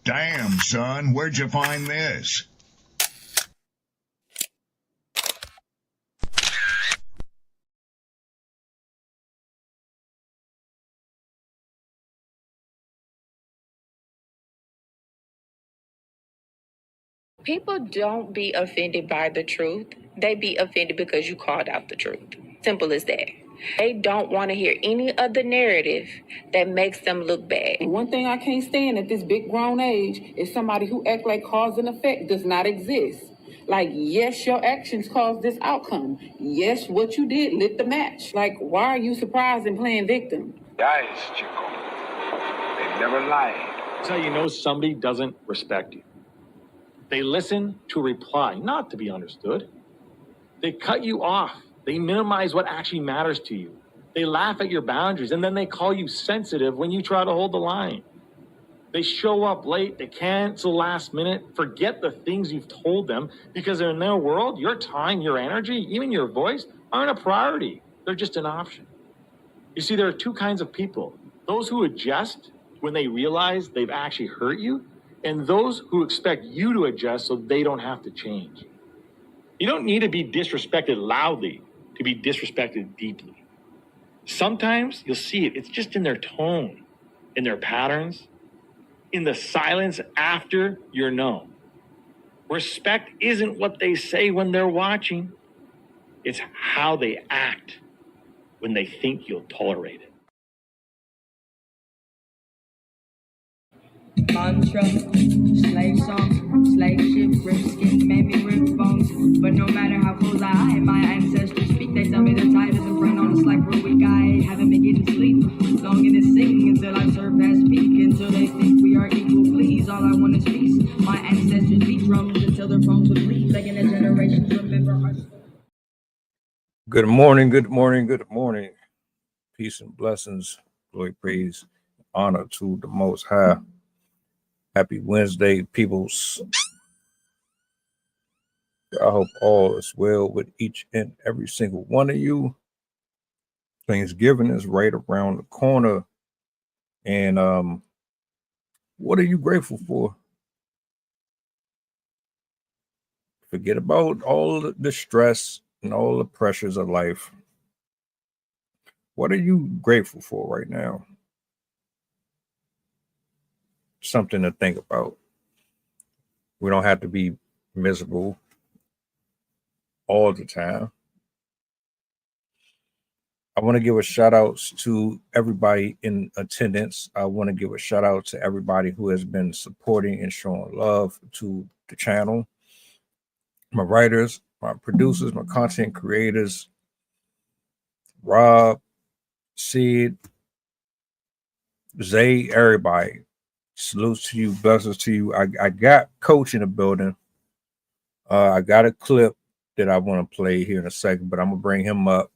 Damn, son, where'd you find this? People don't be offended by the truth. They be offended because you called out the truth. Simple as that. They don't want to hear any other narrative that makes them look bad. One thing I can't stand at this big grown age is somebody who act like cause and effect does not exist. Like, yes, your actions caused this outcome. Yes, what you did lit the match. Like, why are you surprised and playing victim? Guys, Chico, they never lie. That's how you know somebody doesn't respect you. They listen to reply, not to be understood. They cut you off. They minimize what actually matters to you. They laugh at your boundaries, and then they call you sensitive when you try to hold the line. They show up late. They cancel last minute, forget the things you've told them, because in their world, your time, your energy, even your voice aren't a priority. They're just an option. You see, there are two kinds of people. Those who adjust when they realize they've actually hurt you, and those who expect you to adjust so they don't have to change. You don't need to be disrespected loudly to be disrespected deeply. Sometimes you'll see it. It's just in their tone, in their patterns, in the silence after you're known. Respect isn't what they say when they're watching. It's how they act when they think you'll tolerate it. Mantra, slave song, slave ship, rip skin, made me rip bones. But no matter how close I am, my ancestors speak. They tell me the tide isn't front on us like we're weak. I haven't been getting sleep. Longing to sing until I surpass peak. Until they think we are equal, please. All I want is peace. My ancestors beat drums until their bones would bleed. Begging the generations remember our story. Good morning, good morning, good morning. Peace and blessings, glory, praise, honor to the Most High. Happy Wednesday, peoples. I hope all is well with each and every single one of you. Thanksgiving is right around the corner. And what are you grateful for? Forget about all the stress and all the pressures of life. What are you grateful for right now? Something to think about. We don't have to be miserable all the time. I want to give a shout out to everybody in attendance. I want to give a shout out to everybody who has been supporting and showing love to the channel. My writers, my producers, my content creators, Rob, Sid, Zay, everybody. Salutes to you, blessings to you. I got Coach in the building. I got a clip that I want to play here in a second, but I'm going to bring him up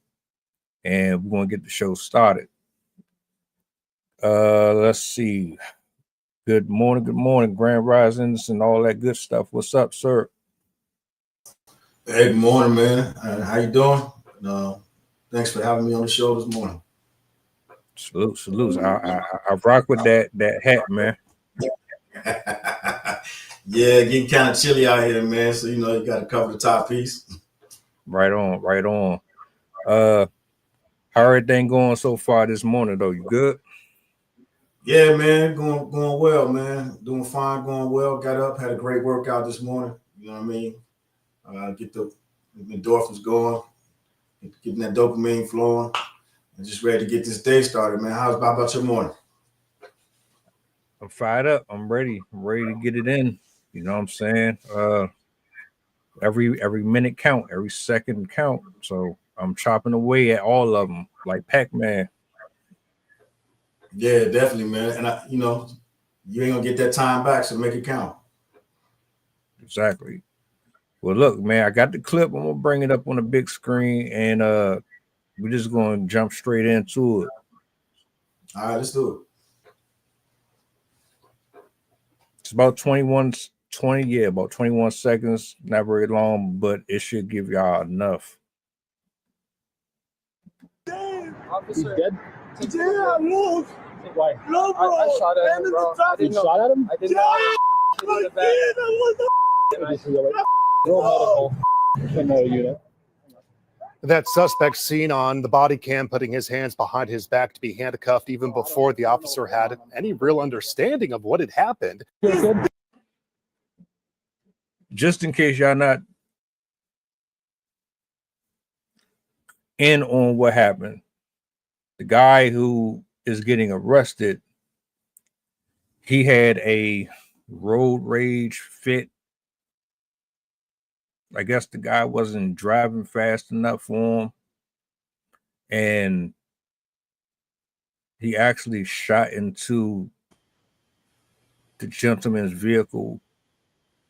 and we're going to get the show started. Let's see. Good morning, Grand Risings and all that good stuff. What's up, sir? Hey, good morning, man. How you doing? Thanks for having me on the show this morning. Salute. I rock with that hat, man. Yeah, getting kind of chilly out here, man. So, you got to cover the top piece. Right on. How everything going so far this morning, though? You good? Yeah, man. Going well, man. Doing fine, going well. Got up, had a great workout this morning. You know what I mean? Get the endorphins going, getting that dopamine flowing, and just ready to get this day started, man. How about your morning? I'm fired up. I'm ready. To get it in. You know what I'm saying? Every minute count, every second count. So I'm chopping away at all of them like Pac-Man. Yeah, definitely, man. And you ain't gonna get that time back, so make it count. Exactly. Well, look, man, I got the clip. I'm gonna bring it up on the big screen, and we're just gonna jump straight into it. All right, let's do it. It's about 21 seconds, not very long, but it should give y'all enough. Damn, officer. He's dead. Yeah, move. Why? No, bro. I shot at him, bro. You shot at him? I didn't know. That suspect seen on the body cam putting his hands behind his back to be handcuffed even before the officer had any real understanding of what had happened. Just in case y'all not in on what happened, the guy who is getting arrested, he had a road rage fit. I guess the guy wasn't driving fast enough for him, and he actually shot into the gentleman's vehicle.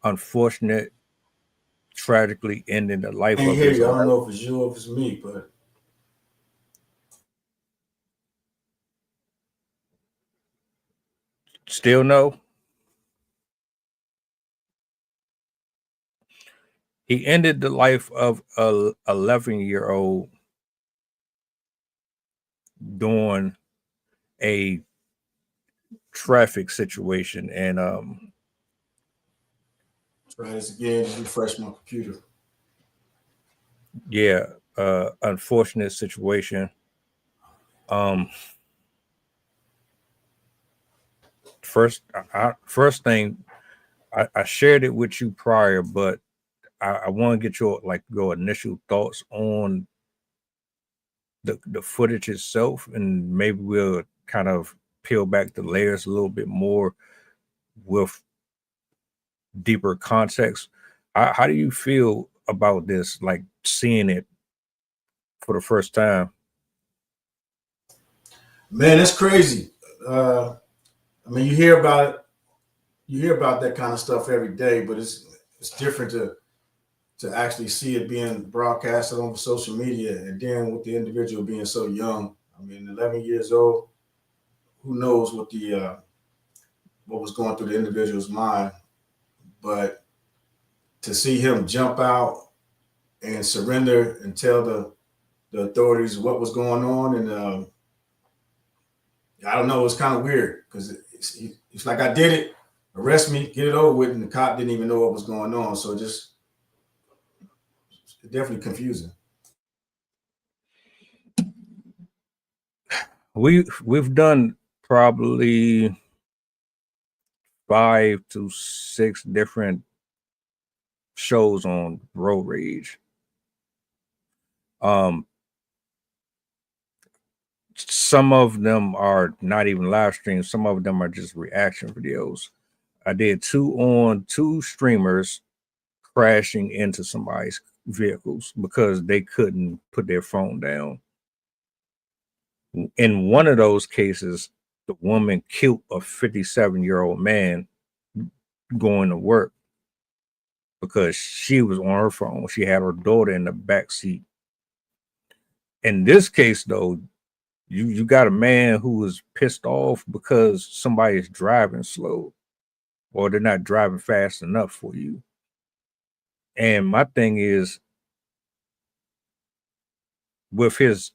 Unfortunate, tragically ending the life of his I life. don't know if it's you or if it's me, but Still no. He ended the life of a 11-year-old during a traffic situation, and try this again. Just refresh my computer. yeah, unfortunate situation. First thing, I shared it with you prior, but I want to get your initial thoughts on the footage itself, and maybe we'll kind of peel back the layers a little bit more with deeper context. How do you feel about this, like seeing it for the first time? Man, it's crazy. I mean, you hear about it. You hear about that kind of stuff every day, but it's different to actually see it being broadcasted on social media, and then with the individual being so young. I mean, 11 years old. Who knows what was going through the individual's mind? But to see him jump out and surrender and tell the authorities what was going on, and I don't know, it's kind of weird because it's like, I did it, arrest me, get it over with, and the cop didn't even know what was going on. So it's definitely confusing. We've done probably 5 to 6 different shows on road rage. Some of them are not even live streams. Some of them are just reaction videos. I did 2 on 2 streamers crashing into somebody's vehicles because they couldn't put their phone down. In one of those cases, the woman killed a 57-year-old man going to work because she was on her phone. She had her daughter in the back seat. In this case, though, you got a man who was pissed off because somebody is driving slow or they're not driving fast enough for you. And my thing is, with his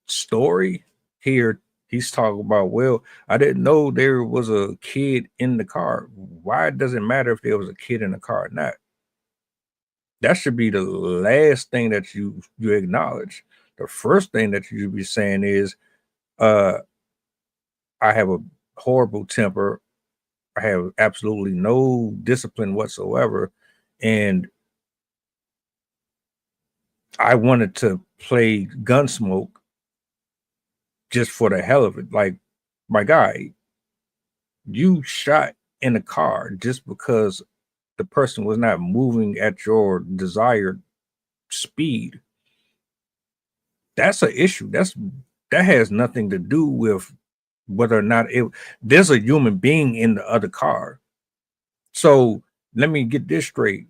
story here, he's talking about, well, I didn't know there was a kid in the car. Why does it matter if there was a kid in the car or not? That should be the last thing that you acknowledge. The first thing that you should be saying is, I have a horrible temper. I have absolutely no discipline whatsoever. And I wanted to play Gunsmoke just for the hell of it. Like, my guy, you shot in a car just because the person was not moving at your desired speed. That's an issue. That has nothing to do with whether or not there's a human being in the other car. So let me get this straight.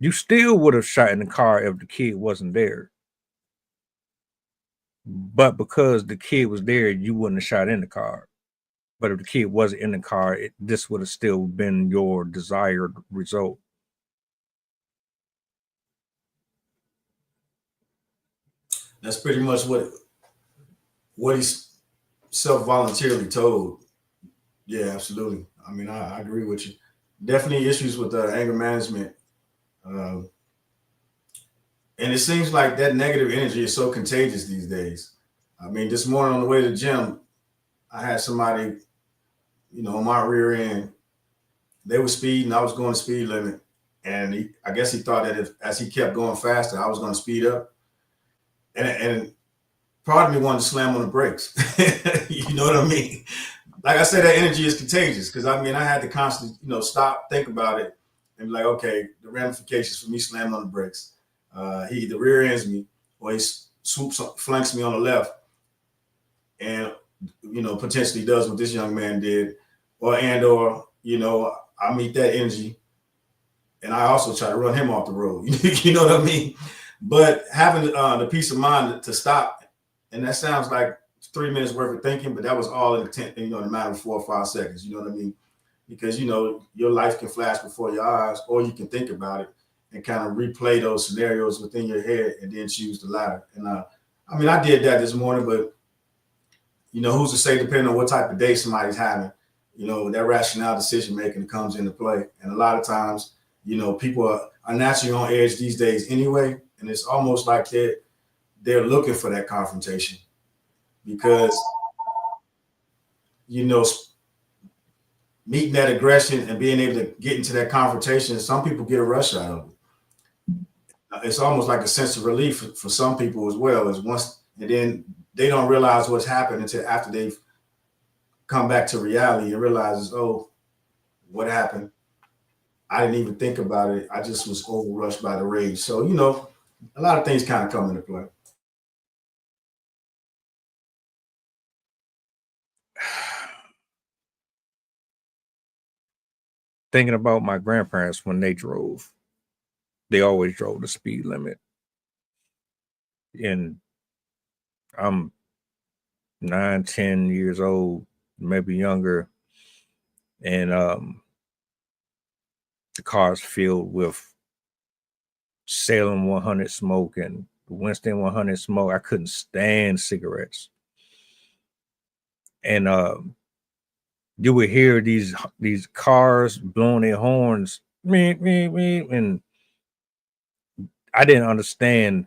You still would have shot in the car if the kid wasn't there. But because the kid was there, you wouldn't have shot in the car. But if the kid wasn't in the car, this would have still been your desired result. That's pretty much what he's self-voluntarily told. Yeah, absolutely. I mean, I agree with you. Definitely issues with anger management. Um, and it seems like that negative energy is so contagious these days. I mean, this morning on the way to the gym, I had somebody, on my rear end. They were speeding. I was going the speed limit. And I guess he thought that as he kept going faster, I was going to speed up. And part of me wanted to slam on the brakes. You know what I mean? Like I said, that energy is contagious because I had to constantly, stop, think about it, and be like, okay, the ramifications for me slamming on the brakes. He either rear ends me or he flanks me on the left, and potentially does what this young man did, or I meet that energy, and I also try to run him off the road. You know what I mean? But having the peace of mind to stop, and that sounds like 3 minutes worth of thinking, but that was all in in a matter of 4 or 5 seconds. You know what I mean? Because your life can flash before your eyes, or you can think about it and kind of replay those scenarios within your head, and then choose the latter. And I did that this morning, but who's to say, depending on what type of day somebody's having, that rationale decision making comes into play. And a lot of times, people are naturally on edge these days anyway, and it's almost like they're looking for that confrontation. Because, meeting that aggression and being able to get into that confrontation, some people get a rush out of it. It's almost like a sense of relief for some people as well. And then they don't realize what's happened until after they've come back to reality and realizes, oh, what happened? I didn't even think about it. I just was overrushed by the rage. So, a lot of things kind of come into play. Thinking about my grandparents when they drove, they always drove the speed limit. And I'm 9, 10 years old, maybe younger. And the car's filled with Salem 100 smoke and Winston 100 smoke. I couldn't stand cigarettes. And you would hear these cars blowing their horns, and I didn't understand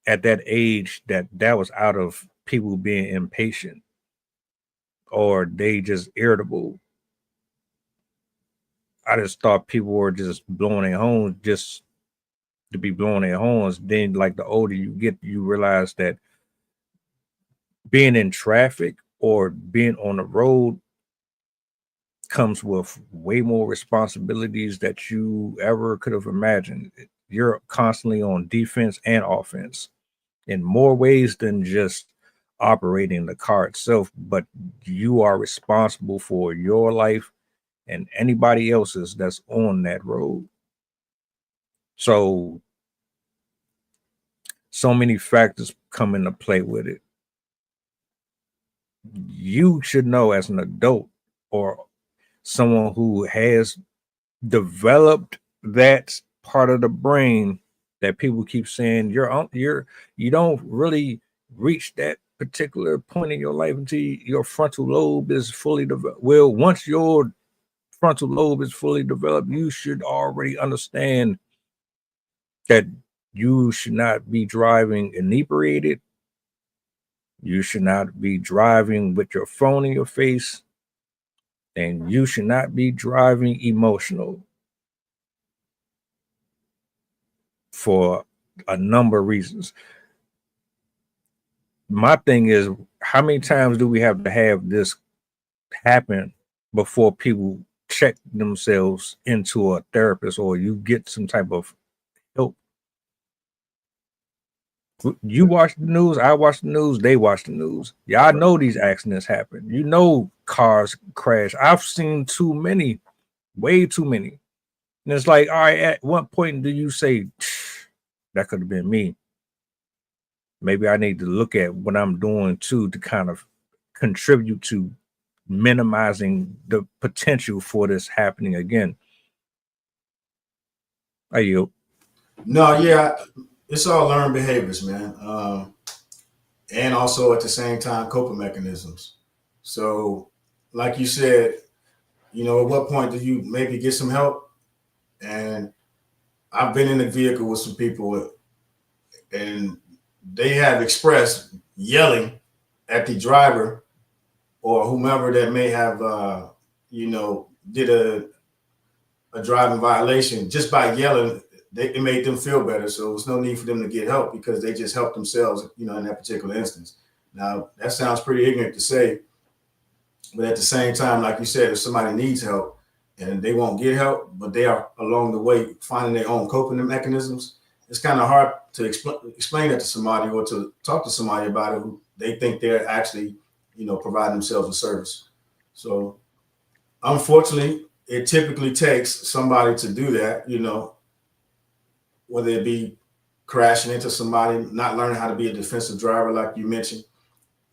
at that age that was out of people being impatient or they just irritable. I just thought people were just blowing their horns just to be blowing their horns. Then, like, the older you get, you realize that being in traffic or being on the road comes with way more responsibilities that you ever could have imagined. You're constantly on defense and offense in more ways than just operating the car itself, but you are responsible for your life and anybody else's that's on that road. So many factors come into play with it. You should know as an adult or someone who has developed that part of the brain that people keep saying you don't really reach that particular point in your life until your frontal lobe is fully developed. Well, once your frontal lobe is fully developed, you should already understand that you should not be driving inebriated. You should not be driving with your phone in your face. And you should not be driving emotional for a number of reasons. My thing is, how many times do we have to have this happen before people check themselves into a therapist or you get some type of help? You watch the news, I watch the news, they watch the news. Y'all know these accidents happen. Cars crash. I've seen too many, way too many. And it's like, all right, at what point do you say, that could have been me? Maybe I need to look at what I'm doing too to kind of contribute to minimizing the potential for this happening again. Are you? No, yeah, it's all learned behaviors, man. And also at the same time, coping mechanisms. So, like you said, at what point do you maybe get some help? And I've been in the vehicle with some people, and they have expressed yelling at the driver or whomever that may have, did a driving violation just by yelling. It made them feel better. So there's no need for them to get help because they just helped themselves, in that particular instance. Now, that sounds pretty ignorant to say, but at the same time, like you said, if somebody needs help and they won't get help, but they are along the way finding their own coping mechanisms, it's kind of hard to explain that to somebody or to talk to somebody about it who they think they're actually, providing themselves a service. So unfortunately, it typically takes somebody to do that, whether it be crashing into somebody, not learning how to be a defensive driver, like you mentioned,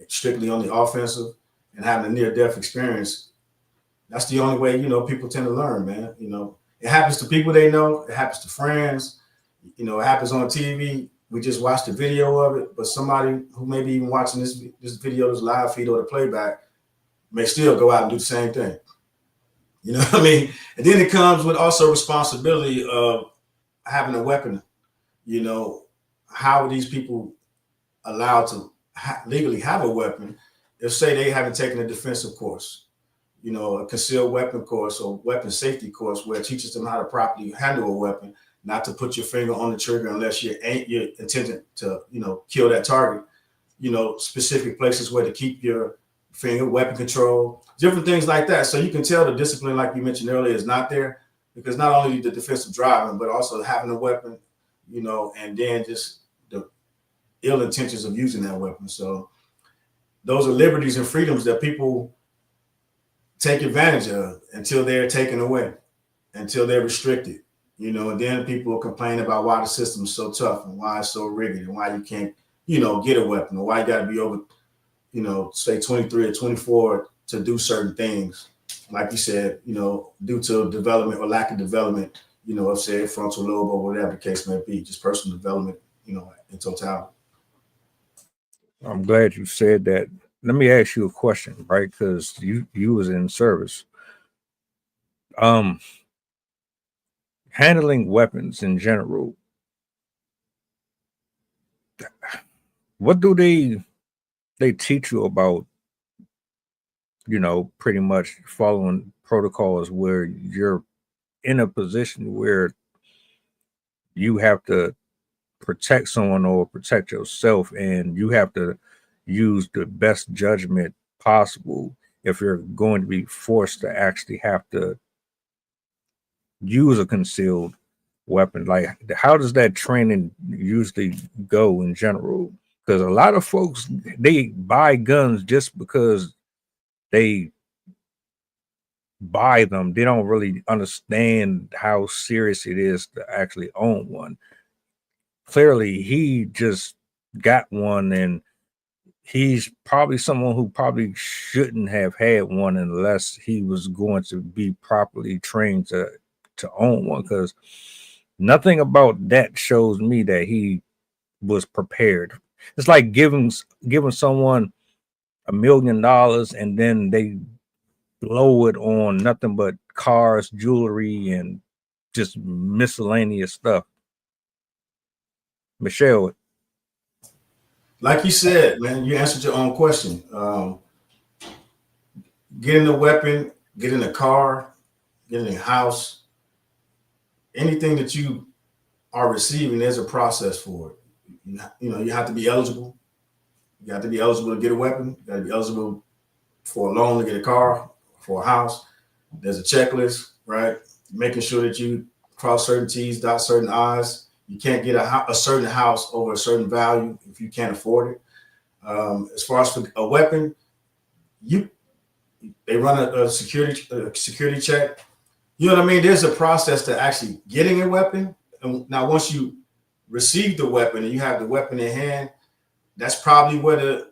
strictly on the offensive, and having a near-death experience. That's the only way, people tend to learn, man. It happens to people they know. It happens to friends. It happens on TV. We just watched the video of it, but somebody who may be even watching this video, this live feed or the playback, may still go out and do the same thing. You know what I mean? And then it comes with also responsibility of having a weapon. How are these people allowed to legally have a weapon if, say, they haven't taken a defensive course, a concealed weapon course or weapon safety course where it teaches them how to properly handle a weapon, not to put your finger on the trigger unless you're intended to, kill that target, specific places where to keep your finger, weapon control, different things like that. So you can tell the discipline, like you mentioned earlier, is not there because not only the defensive driving, but also having a weapon, and then just the ill intentions of using that weapon. So those are liberties and freedoms that people take advantage of until they're taken away, until they're restricted, and then people complain about why the system is so tough and why it's so rigged and why you can't, get a weapon or why you got to be over, say 23 or 24 to do certain things. Like you said, due to development or lack of development, of say frontal lobe or whatever the case may be, just personal development, in totality. I'm glad you said that. Let me ask you a question, right? Because you was in service. Handling weapons in general. What do they teach you about? Pretty much following protocols where you're in a position where you have to protect someone or protect yourself, and you have to use the best judgment possible if you're going to be forced to actually have to use a concealed weapon. Like, how does that training usually go in general? Because a lot of folks, they buy guns just because they buy them. They don't really understand how serious it is to actually own one. Clearly, he just got one, and he's probably someone who probably shouldn't have had one unless he was going to be properly trained to own one, because nothing about that shows me that he was prepared. It's like giving someone $1 million and then they blow it on nothing but cars, jewelry, and just miscellaneous stuff. Michelle. Like you said, man, you answered your own question. Getting a weapon, getting a car, getting a house, anything that you are receiving, there's a process for it. You have to be eligible. You have to be eligible to get a weapon. You got to be eligible for a loan to get a car, for a house. There's a checklist, right? Making sure that you cross certain T's, dot certain I's. You can't get a certain house over a certain value if you can't afford it. As far as for a weapon, they run a security check. You know what I mean? There's a process to actually getting a weapon. And now, once you receive the weapon and you have the weapon in hand, that's probably where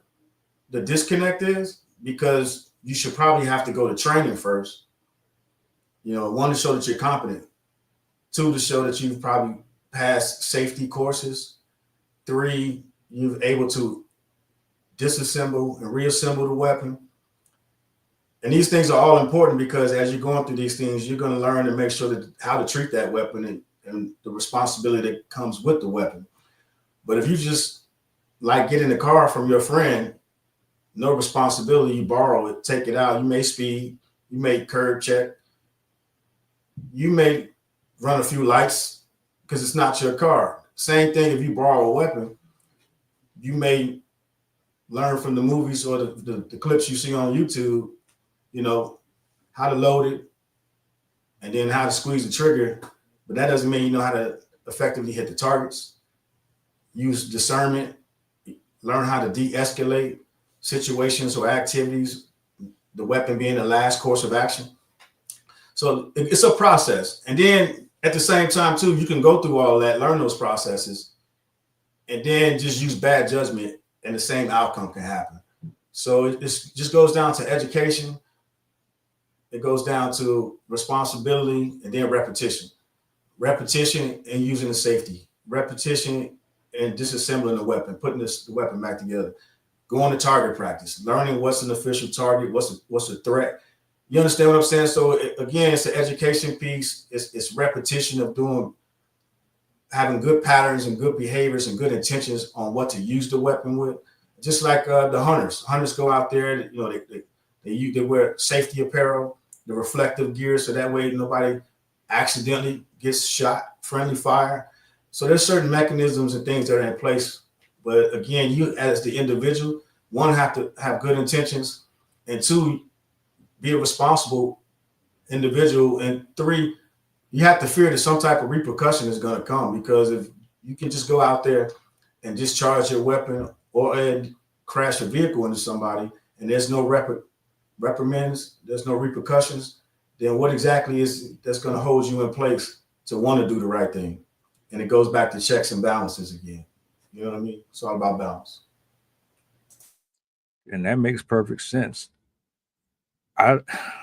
the disconnect is, because you should probably have to go to training first. One, to show that you're competent. Two, to show that you've probably passed safety courses. Three, you're able to disassemble and reassemble the weapon. And these things are all important because as you're going through these things, you're going to learn and make sure that how to treat that weapon and the responsibility that comes with the weapon. But if you just like get in the car from your friend, no responsibility, you borrow it, take it out, you may speed, you may curb check, you may run a few lights because it's not your car. Same thing if you borrow a weapon, you may learn from the movies or the clips you see on YouTube, you know, how to load it and then how to squeeze the trigger. But that doesn't mean you know how to effectively hit the targets, use discernment, learn how to de-escalate situations or activities, the weapon being the last course of action. So it's a process. And then at the same time, too, you can go through all of that, learn those processes, and then just use bad judgment and the same outcome can happen. So it just goes down to education. It goes down to responsibility and then repetition. Repetition and using the safety. Repetition and disassembling the weapon, putting the weapon back together. Going to target practice, learning what's an official target, what's a threat. You understand what I'm saying? So again, it's an education piece. It's repetition of having good patterns and good behaviors and good intentions on what to use the weapon with. Just like the hunters. Hunters go out there, you know, they wear safety apparel, the reflective gear, so that way nobody accidentally gets shot, friendly fire. So there's certain mechanisms and things that are in place. But again, you as the individual, one, have to have good intentions, and two, be a responsible individual, and three, you have to fear that some type of repercussion is going to come, because if you can just go out there and discharge your weapon or crash a vehicle into somebody and there's no reprimands, there's no repercussions, then what exactly is that's going to hold you in place to want to do the right thing? And it goes back to checks and balances again. You know what I mean? It's all about balance. And that makes perfect sense.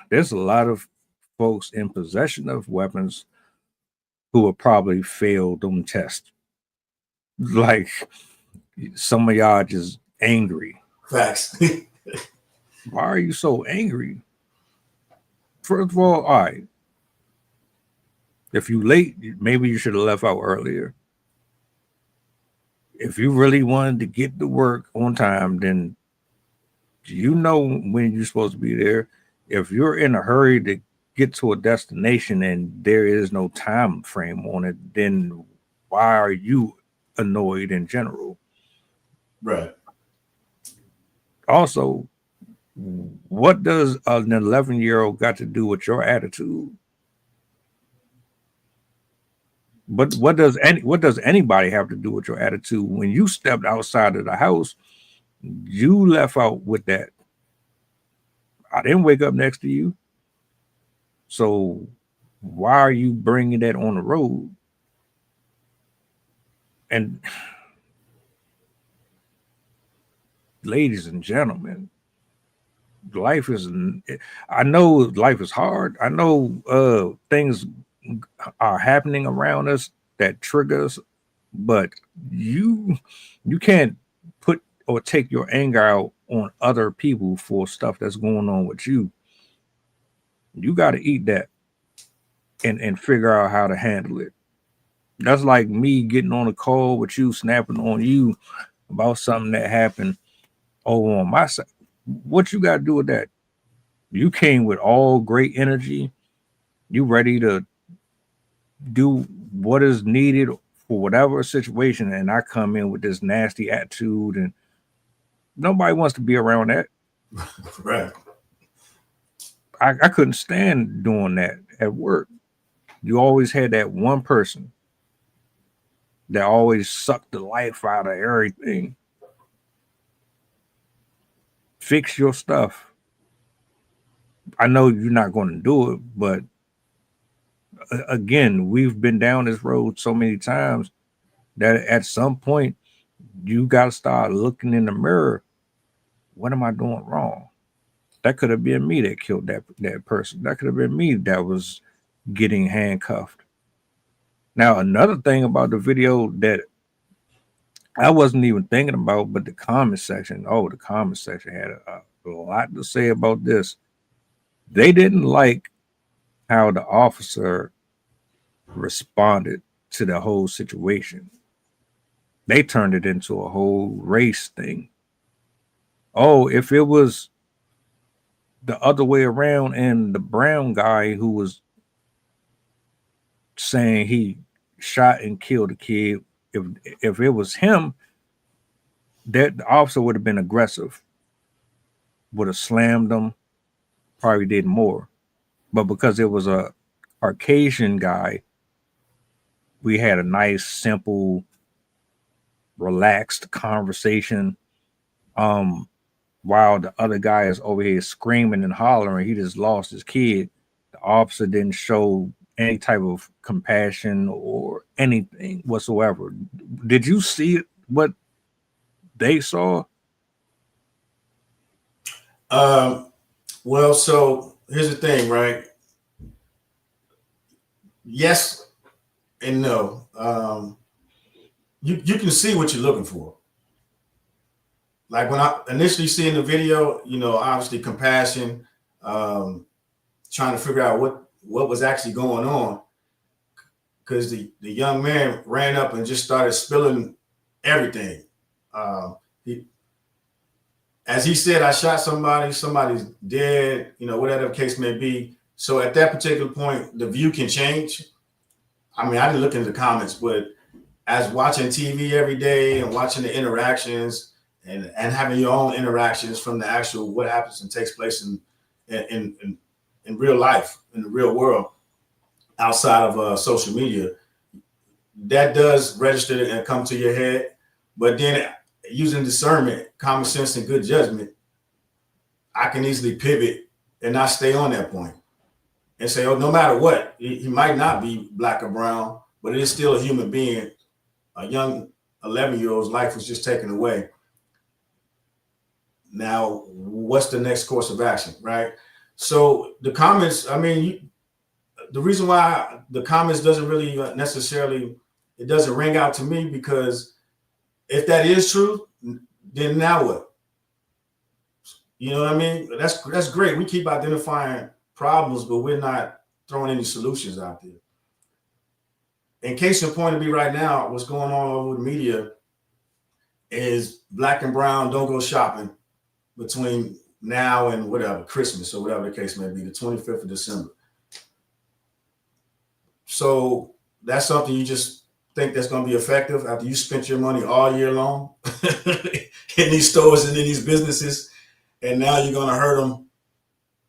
There's a lot of folks in possession of weapons who will probably fail them tests. Like some of y'all just angry. Facts. Why are you so angry? First of all right. If you late, maybe you should have left out earlier. If you really wanted to get to work on time, then you know when you're supposed to be there. If you're in a hurry to get to a destination and there is no time frame on it, then why are you annoyed in general? Right. Also, what does an 11-year-old got to do with your attitude? But what does anybody have to do with your attitude? When you stepped outside of the house, you left out with that. I didn't wake up next to you. So why are you bringing that on the road? And ladies and gentlemen, I know life is hard. I know things are happening around us that trigger us, but you can't put or take your anger out on other people for stuff that's going on with you. You got to eat that and figure out how to handle it. That's like me getting on a call with you, snapping on you about something that happened over on my side. What you got to do with that? You came with all great energy. You ready to do what is needed for whatever situation, and I come in with this nasty attitude, and nobody wants to be around that. Right. I couldn't stand doing that at work. You always had that one person that always sucked the life out of everything. Fix your stuff. I know you're not going to do it, but again, we've been down this road so many times that at some point you got to start looking in the mirror. What am I doing wrong? That could have been me that killed that person. That could have been me that was getting handcuffed. Now, another thing about the video that I wasn't even thinking about, but the comment section. Oh, the comment section had a lot to say about this. They didn't like how the officer responded to the whole situation. They turned it into a whole race thing. Oh, if it was the other way around and the brown guy who was saying he shot and killed a kid, if it was him, that the officer would have been aggressive, would have slammed them, probably did more. But because it was a Caucasian guy, we had a nice, simple, relaxed conversation. While the other guy is over here screaming and hollering, he just lost his kid. The officer didn't show any type of compassion or anything whatsoever. Did you see what they saw? Well, so here's the thing, right? Yes and no. You can see what you're looking for. Like when I initially seen the video, obviously compassion, trying to figure out what was actually going on, because the young man ran up and just started spilling everything. As he said, I shot somebody, somebody's dead, whatever the case may be. So at that particular point, the view can change. I mean, I didn't look into the comments, but as watching TV every day and watching the interactions and having your own interactions from the actual what happens and takes place in real life, in the real world, outside of social media, that does register and come to your head. But then using discernment, common sense, and good judgment, I can easily pivot and not stay on that point and say, oh, no matter what, he might not be black or brown, but it is still a human being. A young 11-year-old's life was just taken away. Now, what's the next course of action, right? So the comments, I mean, the reason why the comments doesn't really necessarily, it doesn't ring out to me, because if that is true, then now what? You know what I mean? That's great. We keep identifying problems, but we're not throwing any solutions out there. In case in point to be right now, what's going on over the media is black and brown don't go shopping between now and whatever, Christmas or whatever the case may be, the 25th of December. So that's something you just think that's going to be effective after you spent your money all year long in these stores and in these businesses, and now you're going to hurt them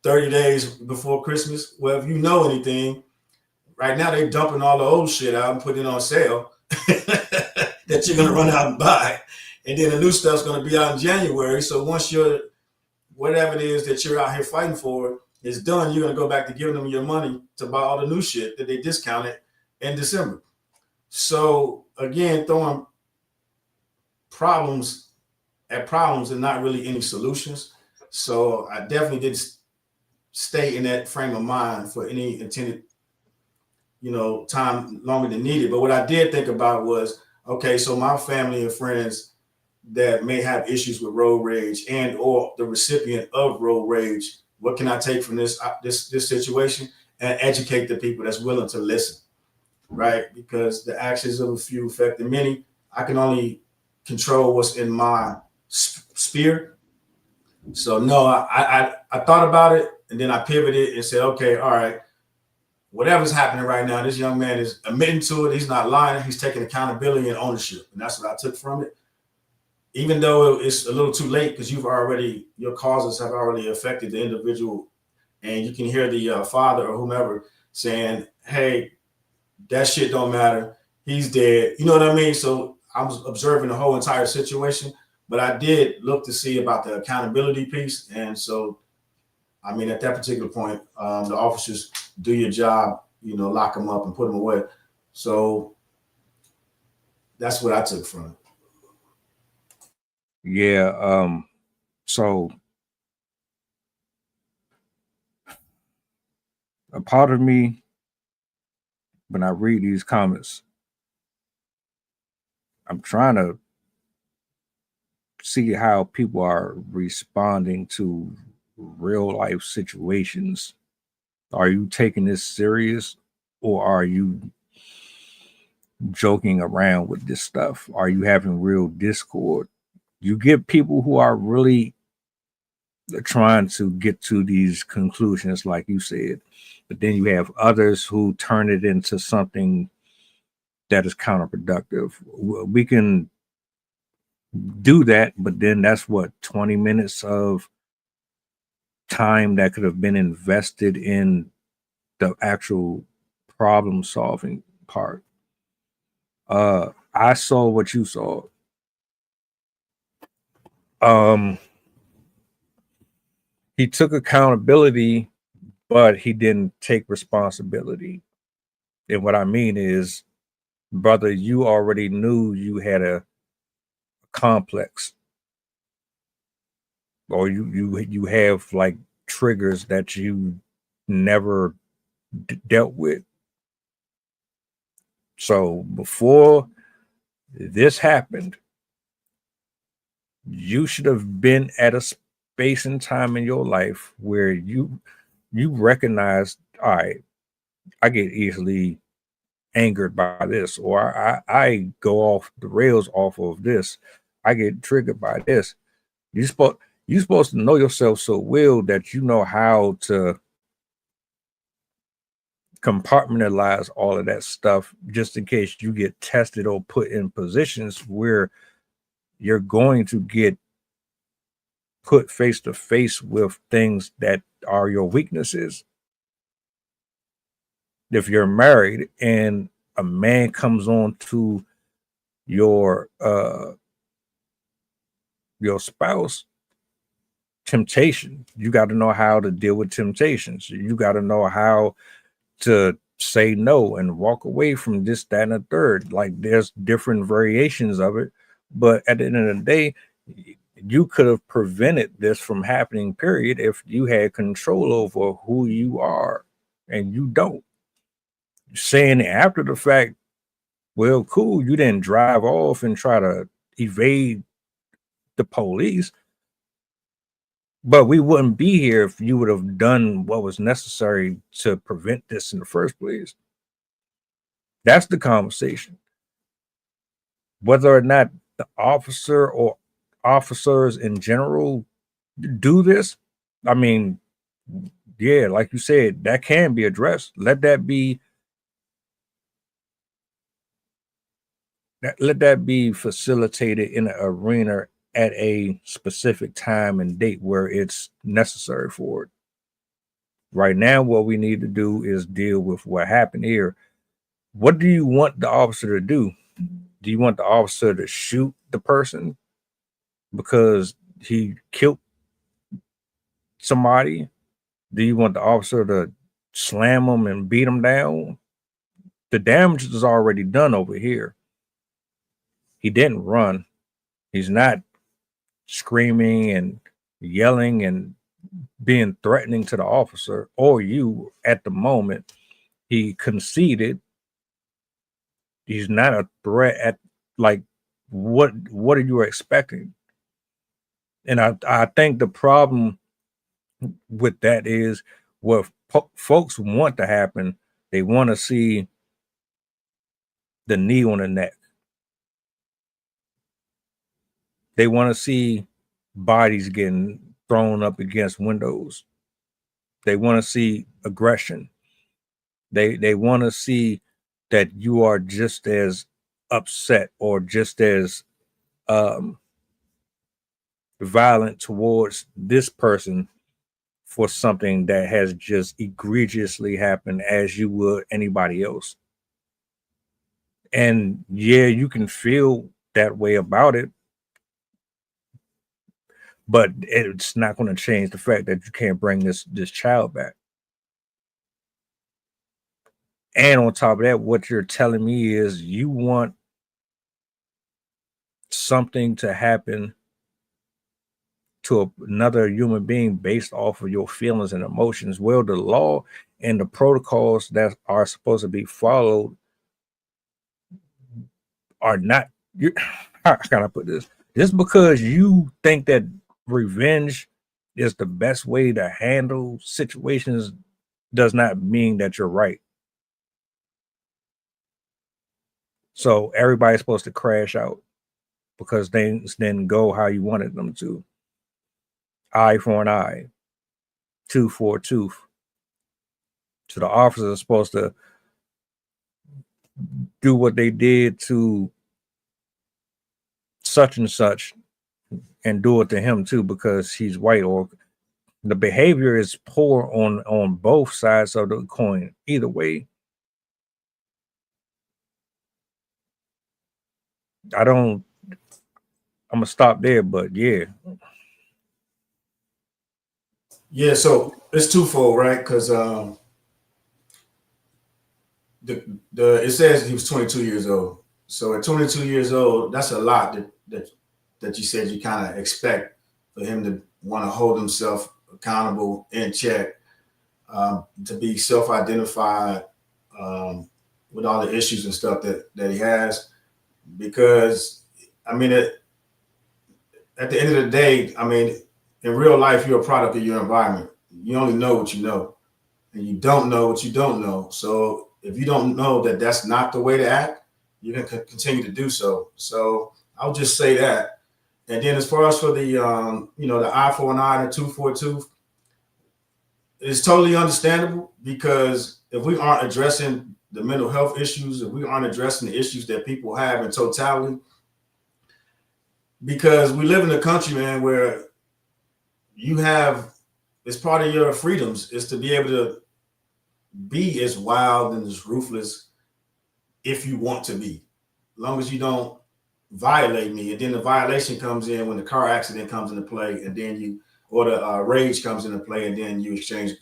30 days before Christmas? Well, if you know anything, right now they're dumping all the old shit out and putting it on sale that you're going to run out and buy. And then the new stuff's going to be out in January. So once your whatever it is that you're out here fighting for is done, you're going to go back to giving them your money to buy all the new shit that they discounted in December. So again, throwing problems at problems and not really any solutions. So I definitely didn't stay in that frame of mind for any intended, time longer than needed. But what I did think about was, okay, so my family and friends that may have issues with road rage and or the recipient of road rage, what can I take from this situation and educate the people that's willing to listen, right? Because the actions of a few affect the many. I can only control what's in my sphere. So no, I thought about it and then I pivoted and said, okay, all right, whatever's happening right now, this young man is admitting to it. He's not lying. He's taking accountability and ownership. And that's what I took from it. Even though it's a little too late, because your causes have already affected the individual, and you can hear the father or whomever saying, hey, that shit don't matter. He's dead. You know what I mean? So I was observing the whole entire situation, but I did look to see about the accountability piece. And so, I mean, at that particular point, the officers do your job, lock them up and put them away. So that's what I took from it. Yeah. So a part of me, when I read these comments, I'm trying to see how people are responding to real life situations. Are you taking this serious, or are you joking around with this stuff? Are you having real discord? You get people who are really trying to get to these conclusions, like you said, but then you have others who turn it into something that is counterproductive. We can do that, but then that's what, 20 minutes of time that could have been invested in the actual problem solving part. I saw what you saw. He took accountability, but he didn't take responsibility. And what I mean is, brother, you already knew you had a complex, or you have like triggers that you never dealt with. So before this happened, you should have been at a space and time in your life where you recognize, all right, I get easily angered by this, or I go off the rails off of this. I get triggered by this. You're supposed to know yourself so well that you know how to compartmentalize all of that stuff, just in case you get tested or put in positions where you're going to get put face to face with things that are your weaknesses. If you're married and a man comes on to your spouse, temptation, you got to know how to deal with temptations. You got to know how to say no and walk away from this, that, and the third. Like, there's different variations of it, but at the end of the day, you could have prevented this from happening, period, if you had control over who you are, and you don't. Saying after the fact, well, cool, you didn't drive off and try to evade the police, but we wouldn't be here if you would have done what was necessary to prevent this in the first place. That's the conversation. Whether or not the officer or officers in general do this, I mean, yeah, like you said, that can be addressed. Let that be facilitated in an arena at a specific time and date where it's necessary for it. Right now, what we need to do is deal with what happened here. What do you want the officer to do? Do you want the officer to shoot the person because he killed somebody? Do you want the officer to slam them and beat them down? The damage is already done over here. He didn't run. He's not screaming and yelling and being threatening to the officer or you at the moment. He conceded. He's not a threat at, like, what are you expecting? And I think the problem with that is what folks want to happen. They want to see the knee on the neck. They want to see bodies getting thrown up against windows. They want to see aggression. They want to see that you are just as upset or just as violent towards this person for something that has just egregiously happened as you would anybody else. And yeah, you can feel that way about it, but it's not going to change the fact that you can't bring this child back. And on top of that, what you're telling me is you want something to happen to another human being based off of your feelings and emotions. Well, the law and the protocols that are supposed to be followed are not. How can I put this? Just because you think that revenge is the best way to handle situations does not mean that you're right. So everybody's supposed to crash out because things didn't go how you wanted them to. Eye for an eye, tooth for a tooth. So the officers are supposed to do what they did to such and such and do it to him too because he's white, or the behavior is poor on both sides of the coin. Either way, I'm gonna stop there, but yeah. Yeah, so it's twofold, right? Because it says he was 22 years old. So at 22 years old, that's a lot that you said you kind of expect for him to want to hold himself accountable, in check, to be self-identified with all the issues and stuff that he has. Because, I mean, at the end of the day, I mean, in real life, you're a product of your environment. You only know what you know, and you don't know what you don't know. So if you don't know that that's not the way to act, you're going to continue to do so. So I'll just say that. And then as far as for the, the eye for an eye and a tooth for a tooth, it's totally understandable, because if we aren't addressing the mental health issues, if we aren't addressing the issues that people have in totality, because we live in a country, man, where it's part of your freedoms is to be able to be as wild and as ruthless if you want to be, as long as you don't violate me. And then the violation comes in when the car accident comes into play, and then the rage comes into play, and then you exchange,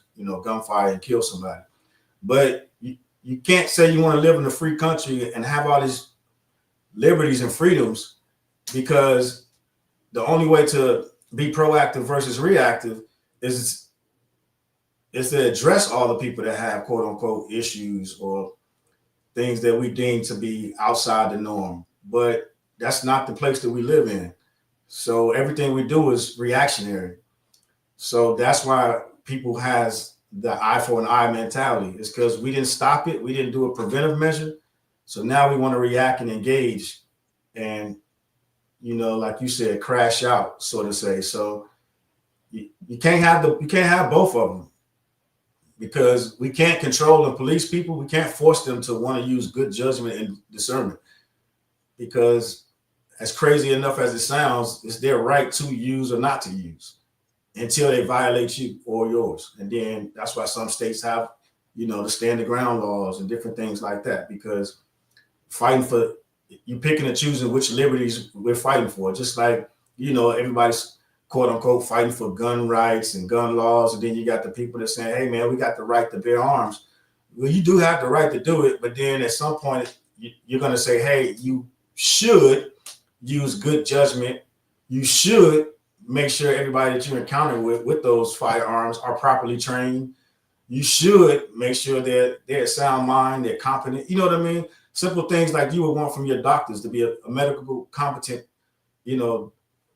gunfire and kill somebody. But you can't say you want to live in a free country and have all these liberties and freedoms, because the only way to be proactive versus reactive is to address all the people that have quote unquote issues or things that we deem to be outside the norm. But that's not the place that we live in. So everything we do is reactionary. So that's why people has the eye for an eye mentality. It's because we didn't stop it. We didn't do a preventive measure. So now we want to react and engage and, like you said, crash out, so to say. So you can't have both of them, because we can't control and police people. We can't force them to want to use good judgment and discernment, because as crazy enough as it sounds, it's their right to use or not to use until they violate you or yours. And then that's why some states have, the stand the ground laws and different things like that, because you picking and choosing which liberties we're fighting for. Just like, everybody's quote unquote fighting for gun rights and gun laws. And then you got the people that saying, hey man, we got the right to bear arms. Well, you do have the right to do it. But then at some point you're going to say, hey, you should use good judgment. You should make sure everybody that you encounter with those firearms are properly trained. You should make sure that they're a sound mind, they're competent. You know what I mean? Simple things like you would want from your doctors to be a medical competent,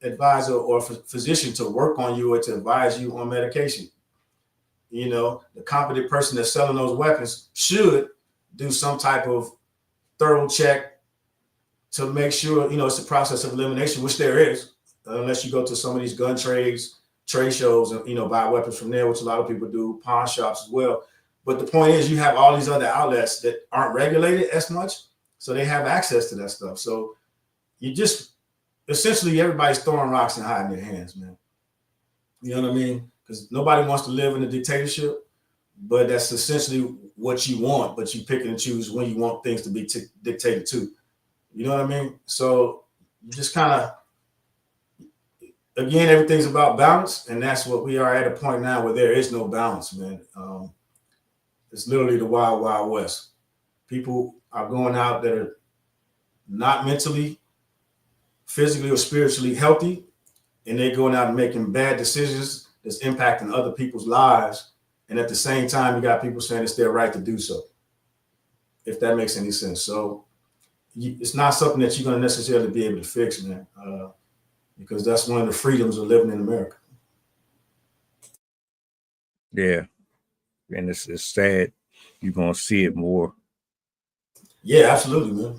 advisor or physician to work on you or to advise you on medication. The competent person that's selling those weapons should do some type of thorough check to make sure, it's a process of elimination, which there is, unless you go to some of these gun trade shows and, buy weapons from there, which a lot of people do, pawn shops as well. But the point is, you have all these other outlets that aren't regulated as much, so they have access to that stuff. So essentially everybody's throwing rocks and hiding their hands, man. You know what I mean? Because nobody wants to live in a dictatorship, but that's essentially what you want, but you pick and choose when you want things to be dictated to. You know what I mean? So you just kind of, again, everything's about balance, and that's what we are at a point now where there is no balance, man. It's literally the wild, wild west. People are going out that are not mentally, physically, or spiritually healthy, and they're going out and making bad decisions that's impacting other people's lives. And at the same time, you got people saying it's their right to do so, if that makes any sense. So it's not something that you're going to necessarily be able to fix, man, because that's one of the freedoms of living in America. Yeah, and it's sad. You're gonna see it more. Yeah, absolutely, man.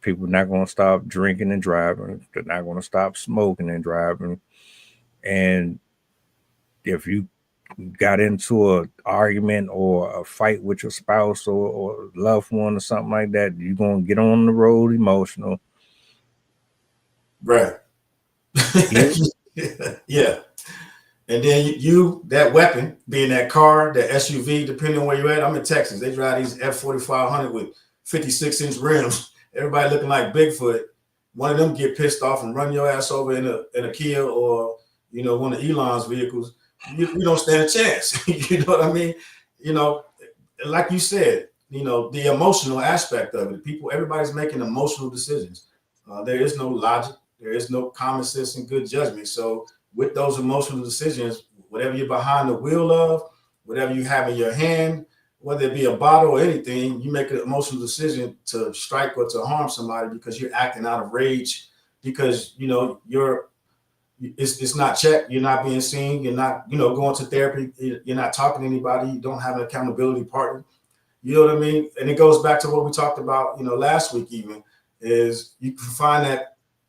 People not gonna stop drinking and driving. They're not gonna stop smoking and driving. And if you got into an argument or a fight with your spouse or loved one or something like that, you're gonna get on the road emotional. Right. Yeah. Yeah. And then you that weapon, being that car, that SUV, depending on where you're at. I'm in Texas. They drive these F4500 with 56-inch rims. Everybody looking like Bigfoot. One of them get pissed off and run your ass over in a Kia or one of Elon's vehicles. You don't stand a chance. You know what I mean? Like you said, the emotional aspect of it. Everybody's making emotional decisions. There is no logic. There is no common sense and good judgment. So with those emotional decisions, whatever you're behind the wheel of, whatever you have in your hand, whether it be a bottle or anything, you make an emotional decision to strike or to harm somebody because you're acting out of rage, because it's not checked, you're not being seen, you're not going to therapy, you're not talking to anybody, you don't have an accountability partner. You know what I mean? And it goes back to what we talked about, last week even, is you can find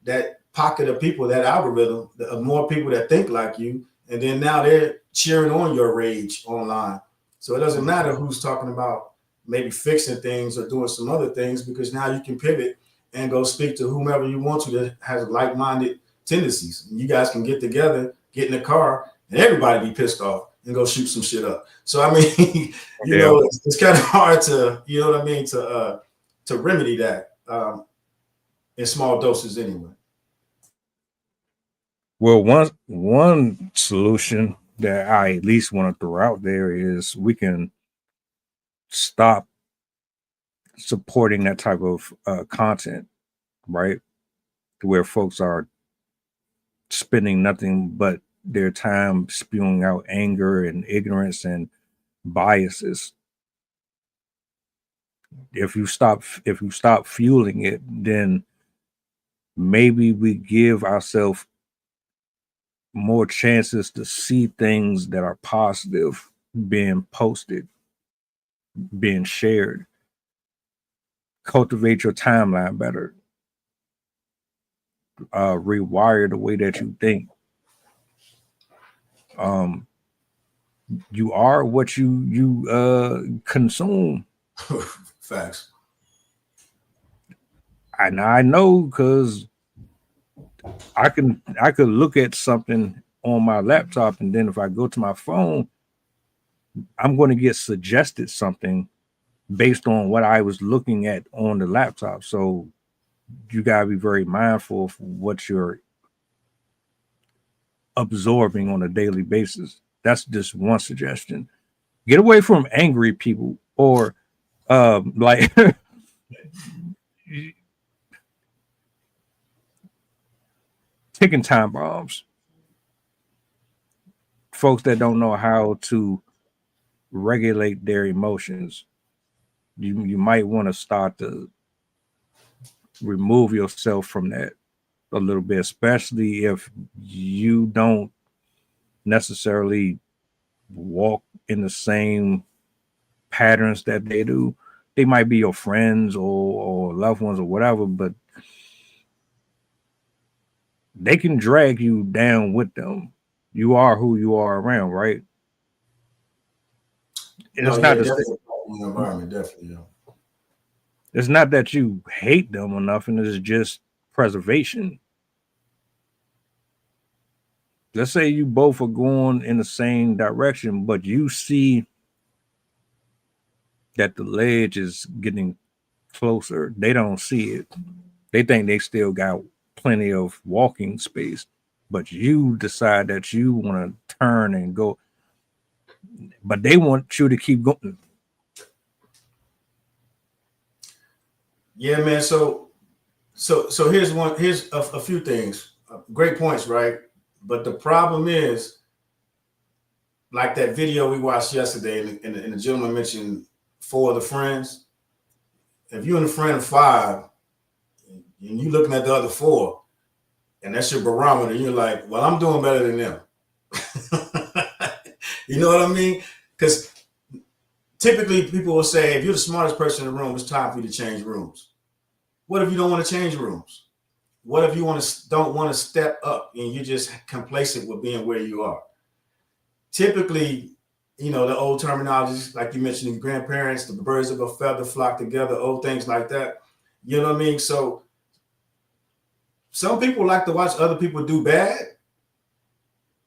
that pocket of people, that algorithm of more people that think like you, and then now they're cheering on your rage online. So it doesn't matter who's talking about maybe fixing things or doing some other things, because now you can pivot and go speak to whomever you want to that has like-minded tendencies. And you guys can get together, get in the car, and everybody be pissed off and go shoot some shit up. So I mean, it's kind of hard to, to remedy that in small doses anyway. Well, one solution that I at least want to throw out there is we can stop supporting that type of content, right? Where folks are spending nothing but their time spewing out anger and ignorance and biases. If you stop fueling it, then maybe we give ourselves more chances to see things that are positive being posted, being shared. Cultivate your timeline better. Rewire the way that you think. You are what you consume. Facts. And I know, because I could look at something on my laptop, and then if I go to my phone, I'm going to get suggested something based on what I was looking at on the laptop. So you got to be very mindful of what you're absorbing on a daily basis. That's just one suggestion. Get away from angry people, or like ticking time bombs. Folks that don't know how to regulate their emotions. You might want to start to remove yourself from that a little bit, especially if you don't necessarily walk in the same patterns that they do. They might be your friends or loved ones or whatever, but they can drag you down with them. You are who you are around, right? And it's not definitely the environment, definitely. Yeah. It's not that you hate them or nothing. It's just preservation. Let's say you both are going in the same direction, but you see that the ledge is getting closer. They don't see it. They think they still got plenty of walking space, but you decide that you want to turn and go, but they want you to keep going. Yeah, man. So here's a few things. Great points, right? But the problem is, like that video we watched yesterday, and the gentleman mentioned 4 of the friends. If you're in a friend of 5, and you're looking at the other 4, and that's your barometer, you're like, well, I'm doing better than them. You know what I mean? Because typically people will say, if you're the smartest person in the room, it's time for you to change rooms. What if you don't want to change rooms? What if you don't want to step up and you're just complacent with being where you are? Typically, you know, the old terminologies, like you mentioned, grandparents, the birds of a feather flock together, old things like that. You know what I mean? So some people like to watch other people do bad.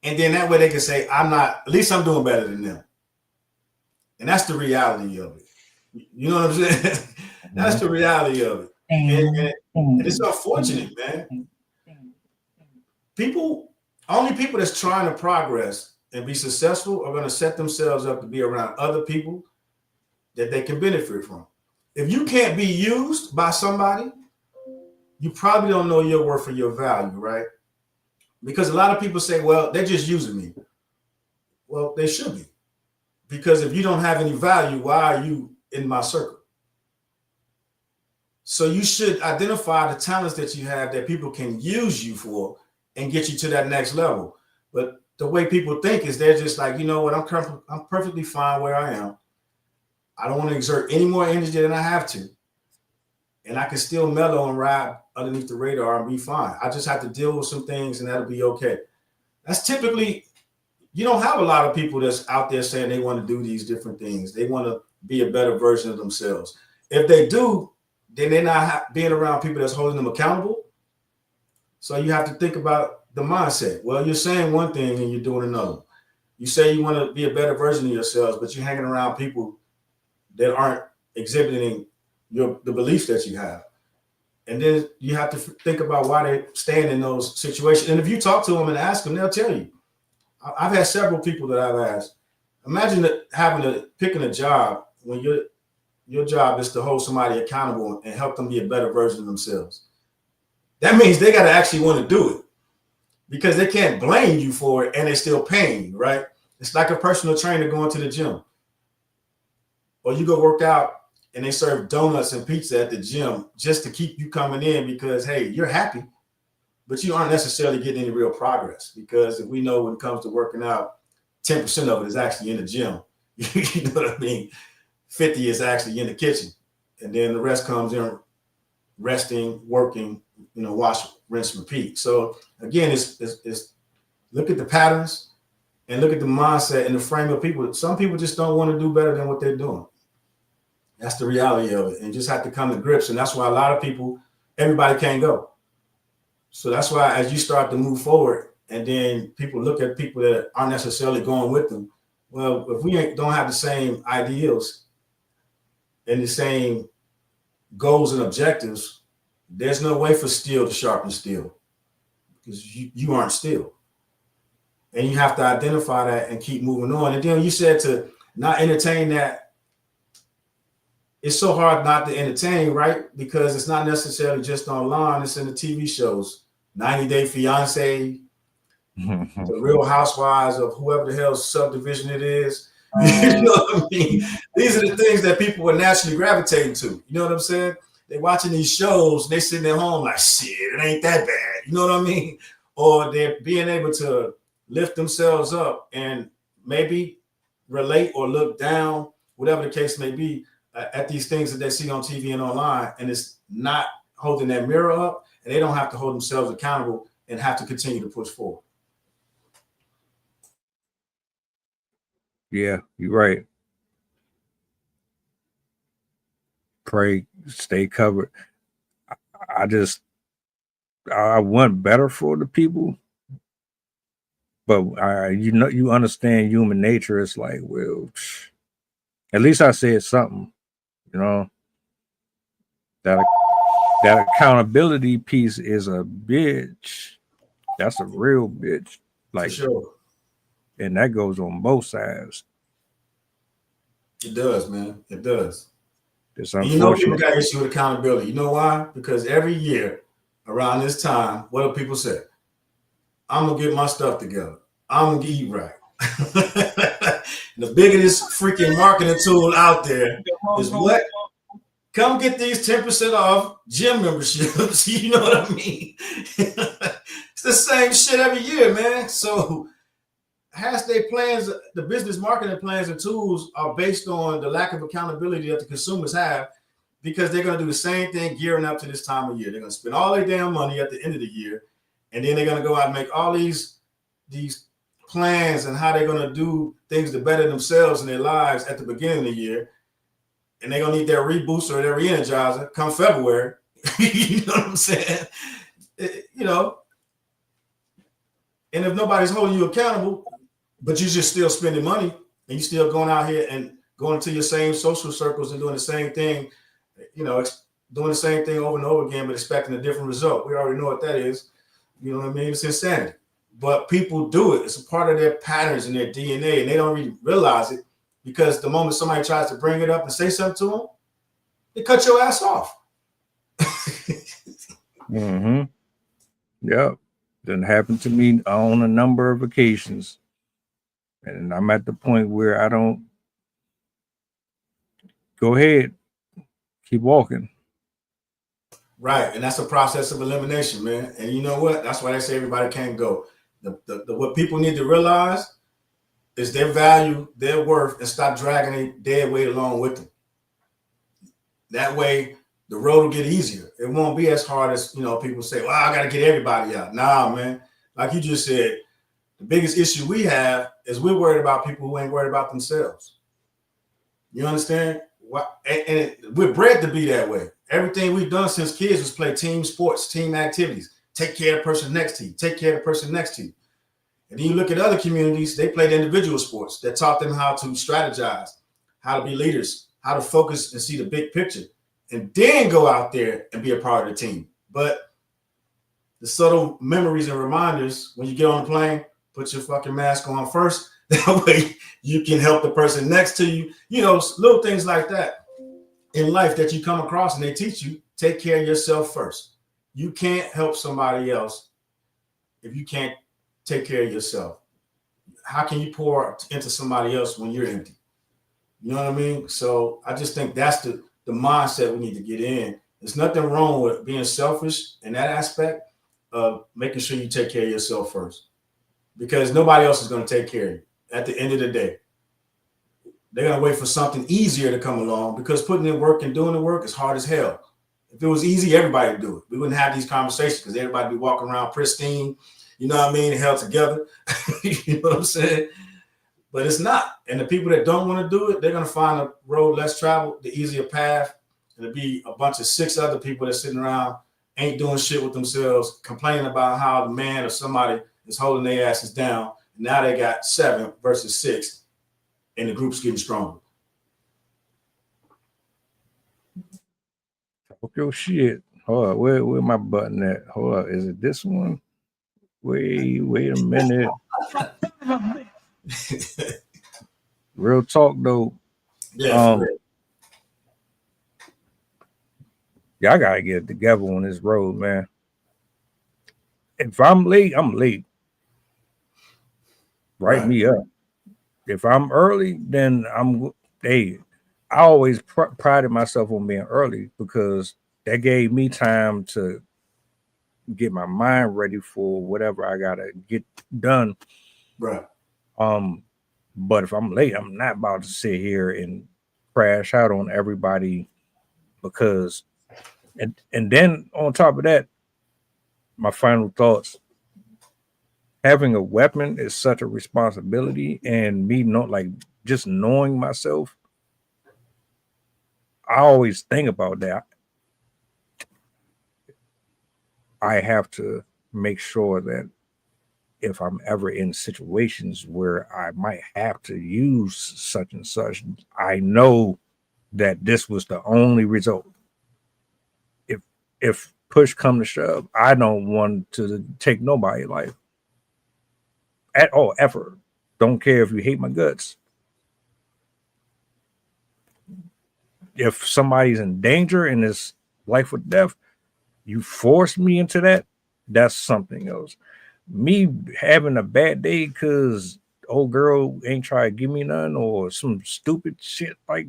And then that way they can say, at least I'm doing better than them. And that's the reality of it. You know what I'm saying? That's the reality of it. And it's unfortunate, man. Only people that's trying to progress and be successful are going to set themselves up to be around other people that they can benefit from. If you can't be used by somebody, you probably don't know your worth or your value, right? Because a lot of people say, well, they're just using me. Well, they should be. Because if you don't have any value, why are you in my circle? So you should identify the talents that you have that people can use you for and get you to that next level. But the way people think is they're just like, you know what, I'm perfectly fine where I am. I don't want to exert any more energy than I have to. And I can still mellow and ride underneath the radar and be fine. I just have to deal with some things and that'll be okay. That's typically, you don't have a lot of people that's out there saying they want to do these different things. They want to be a better version of themselves. If they do, then they're not being around people that's holding them accountable. So you have to think about the mindset. Well, you're saying one thing and you're doing another. You say you want to be a better version of yourselves, but you're hanging around people that aren't exhibiting the beliefs that you have. And then you have to think about why they stand in those situations. And if you talk to them and ask them, they'll tell you. I've had several people that I've asked. Imagine picking a job when your job is to hold somebody accountable and help them be a better version of themselves. That means they got to actually want to do it because they can't blame you for it and they're still paying you, right? It's like a personal trainer going to the gym. Or you go work out and they serve donuts and pizza at the gym just to keep you coming in because, hey, you're happy, but you aren't necessarily getting any real progress because if we know when it comes to working out, 10% of it is actually in the gym. You know what I mean? 50 is actually in the kitchen. And then the rest comes in resting, working, wash, rinse, repeat. So again, it's look at the patterns and look at the mindset and the frame of people. Some people just don't want to do better than what they're doing. That's the reality of it. And just have to come to grips. And that's why a lot of people, everybody can't go. So that's why as you start to move forward and then people look at people that aren't necessarily going with them, well, if we don't have the same ideals and the same goals and objectives, there's no way for steel to sharpen steel because you aren't steel. And you have to identify that and keep moving on. And then you said to not entertain that. It's so hard not to entertain, right? Because it's not necessarily just online. It's in the TV shows, 90 Day Fiance, the Real Housewives of whoever the hell subdivision it is. You know what I mean? These are the things that people are naturally gravitating to. You know what I'm saying? They're watching these shows and they sitting at home like, shit, it ain't that bad. You know what I mean? Or they're being able to lift themselves up and maybe relate or look down, whatever the case may be, at these things that they see on TV and online, and it's not holding that mirror up, and they don't have to hold themselves accountable and have to continue to push forward. Yeah, you're right. Pray, stay covered. I want better for the people, but you understand human nature. It's like, well, at least I said something. That accountability piece is a bitch. That's a real bitch. Like, for sure. And that goes on both sides. It does, man. It does. It's unfortunate. People got issue with accountability. You know why? Because every year around this time, what do people say? I'm gonna get my stuff together. I'm gonna eat right. The biggest freaking marketing tool out there is what? Come get these 10% off gym memberships. You know what I mean? It's the same shit every year, man. So has their plans, the business marketing plans and tools are based on the lack of accountability that the consumers have, because they're going to do the same thing gearing up to this time of year. They're going to spend all their damn money at the end of the year, and then they're going to go out and make all these plans and how they're going to do things to better themselves in their lives at the beginning of the year. And they're going to need their rebooster or their re-energizer come February. You know what I'm saying? You know, and if nobody's holding you accountable, but you're just still spending money and you're still going out here and going to your same social circles and doing the same thing, you know, doing the same thing over and over again, but expecting a different result. We already know what that is. You know what I mean? It's insanity. But people do it. It's a part of their patterns and their DNA, and they don't really realize it, because the moment somebody tries to bring it up and say something to them, they cut your ass off. Mm-hmm. Yep. Done happened to me on a number of occasions. And I'm at the point where I don't go ahead, keep walking. Right. And that's a process of elimination, man. And you know what? That's why they say everybody can't go. What people need to realize is their value, their worth, and stop dragging their dead weight along with them. That way, the road will get easier. It won't be as hard as, you know, people say, well, I got to get everybody out. Nah, man. Like you just said, the biggest issue we have is we're worried about people who ain't worried about themselves. You understand? And we're bred to be that way. Everything we've done since kids was play team sports, team activities. Take care of the person next to you. Take care of the person next to you. And then you look at other communities, they played individual sports that taught them how to strategize, how to be leaders, how to focus and see the big picture, and then go out there and be a part of the team. But the subtle memories and reminders, when you get on the plane, put your fucking mask on first. That way you can help the person next to you. You know, little things like that in life that you come across, and they teach you, take care of yourself first. You can't help somebody else if you can't take care of yourself. How can you pour into somebody else when you're empty? You know what I mean? So I just think that's the mindset we need to get in. There's nothing wrong with being selfish in that aspect of making sure you take care of yourself first, because nobody else is going to take care of you at the end of the day. They're going to wait for something easier to come along, because putting in work and doing the work is hard as hell. If it was easy, everybody would do it. We wouldn't have these conversations, because everybody would be walking around pristine, you know what I mean, held together. You know what I'm saying? But it's not. And the people that don't want to do it, they're going to find a road less traveled, the easier path. It'll be a bunch of 6 other people that's sitting around, ain't doing shit with themselves, complaining about how the man or somebody is holding their asses down. And now they got 7 versus 6, and the group's getting stronger. Talk your shit. Hold up, where my button at? Hold up, is it this one? Wait a minute. Real talk though. Yeah. Y'all gotta get it together on this road, man. If I'm late, I'm late. Write me up. If I'm early, then I always prided myself on being early, because that gave me time to get my mind ready for whatever I gotta get done. Right. But if I'm late, I'm not about to sit here and crash out on everybody, because and then on top of that, my final thoughts. Having a weapon is such a responsibility, and me just knowing myself, I always think about that. I have to make sure that if I'm ever in situations where I might have to use such and such, I know that this was the only result. If push come to shove, I don't want to take nobody's life at all, ever. Don't care if you hate my guts. If somebody's in danger and it's life or death, you force me into that, that's something else. Me having a bad day because old girl ain't trying to give me none, or some stupid shit like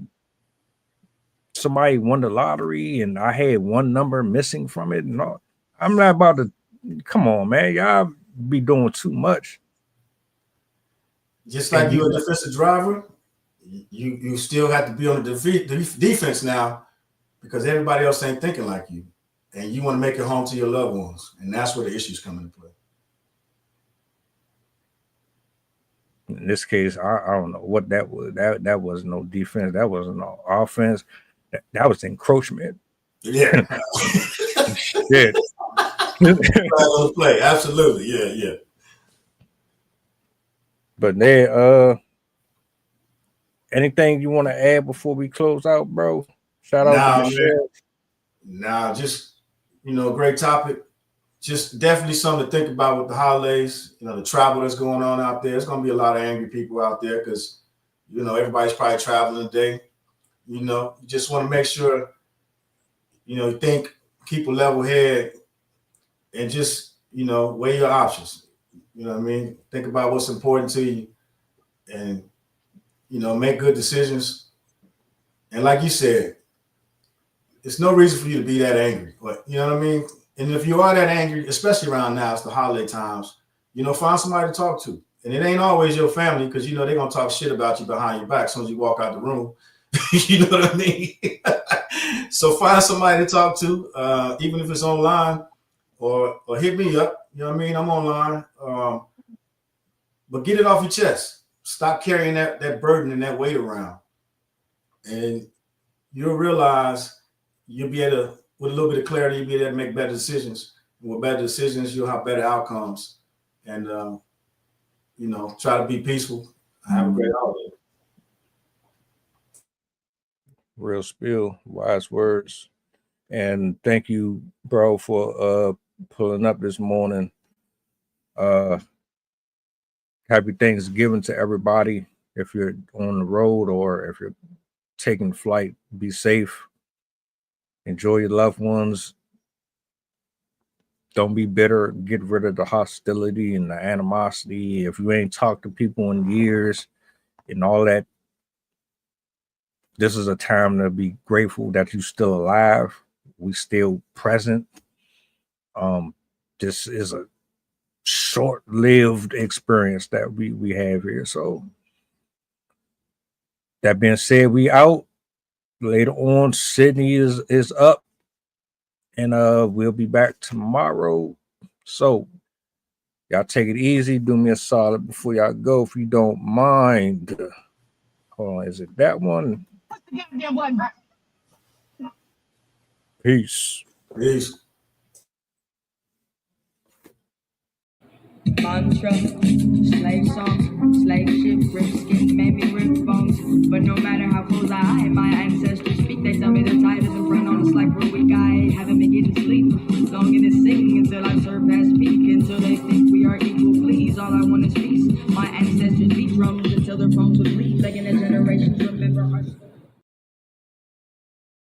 somebody won the lottery and I had one number missing from it, and all. I'm not about to. Come on, man, y'all be doing too much. just like And you're you, a defensive driver, you still have to be on the defense now because everybody else ain't thinking like you, and you want to make it home to your loved ones, and that's where the issues come into play. in this case, I don't know what that was. That was no defense. That was no offense. That was encroachment. Yeah. Shit. Play. Absolutely. Yeah. But anything you want to add before we close out, bro? Shout out to Michelle. Nah, just great topic. Just definitely something to think about with the holidays. The travel that's going on out there. There's going to be a lot of angry people out there because everybody's probably traveling today. You just want to make sure you think, keep a level head, and just weigh your options. You know what I mean? Think about what's important to you, and make good decisions. And like you said, it's no reason for you to be that angry. But you know what I mean? And if you are that angry, especially around now, it's the holiday times, find somebody to talk to. And it ain't always your family because they're gonna talk shit about you behind your back as soon as you walk out the room. You know what I mean? So find somebody to talk to, even if it's online, or hit me up. You know what I mean? I'm online. But get it off your chest. Stop carrying that burden and that weight around. And you'll realize you'll be able to, with a little bit of clarity, you'll be able to make better decisions. And with better decisions, you'll have better outcomes. And, try to be peaceful. Have a great holiday. Real spill, wise words. And thank you, bro, for pulling up this morning. Happy Thanksgiving to everybody. If you're on the road or if you're taking flight, be safe. Enjoy your loved ones. Don't be bitter. Get rid of the hostility and the animosity. If you ain't talked to people in years and all that, this is a time to be grateful that you're still alive. We still present. This is a short-lived experience that we have here. So that being said, we out. Later on, Sydney is up, and we'll be back tomorrow. So y'all take it easy. Do me a solid before y'all go, if you don't mind. Hold on, is it that one? What's the goddamn button? Peace. Peace. Mantra, slave song, slave ship, rip skin, made me rip bones. But no matter how close I am, my ancestors speak. They tell me the tide isn't run on us like we're weak. I haven't been getting sleep. Longing to sing until I surpass peak. Until they think we are equal, please. All I want is peace. My ancestors beat drums until their bones would bleed. Begging the generations remember our story.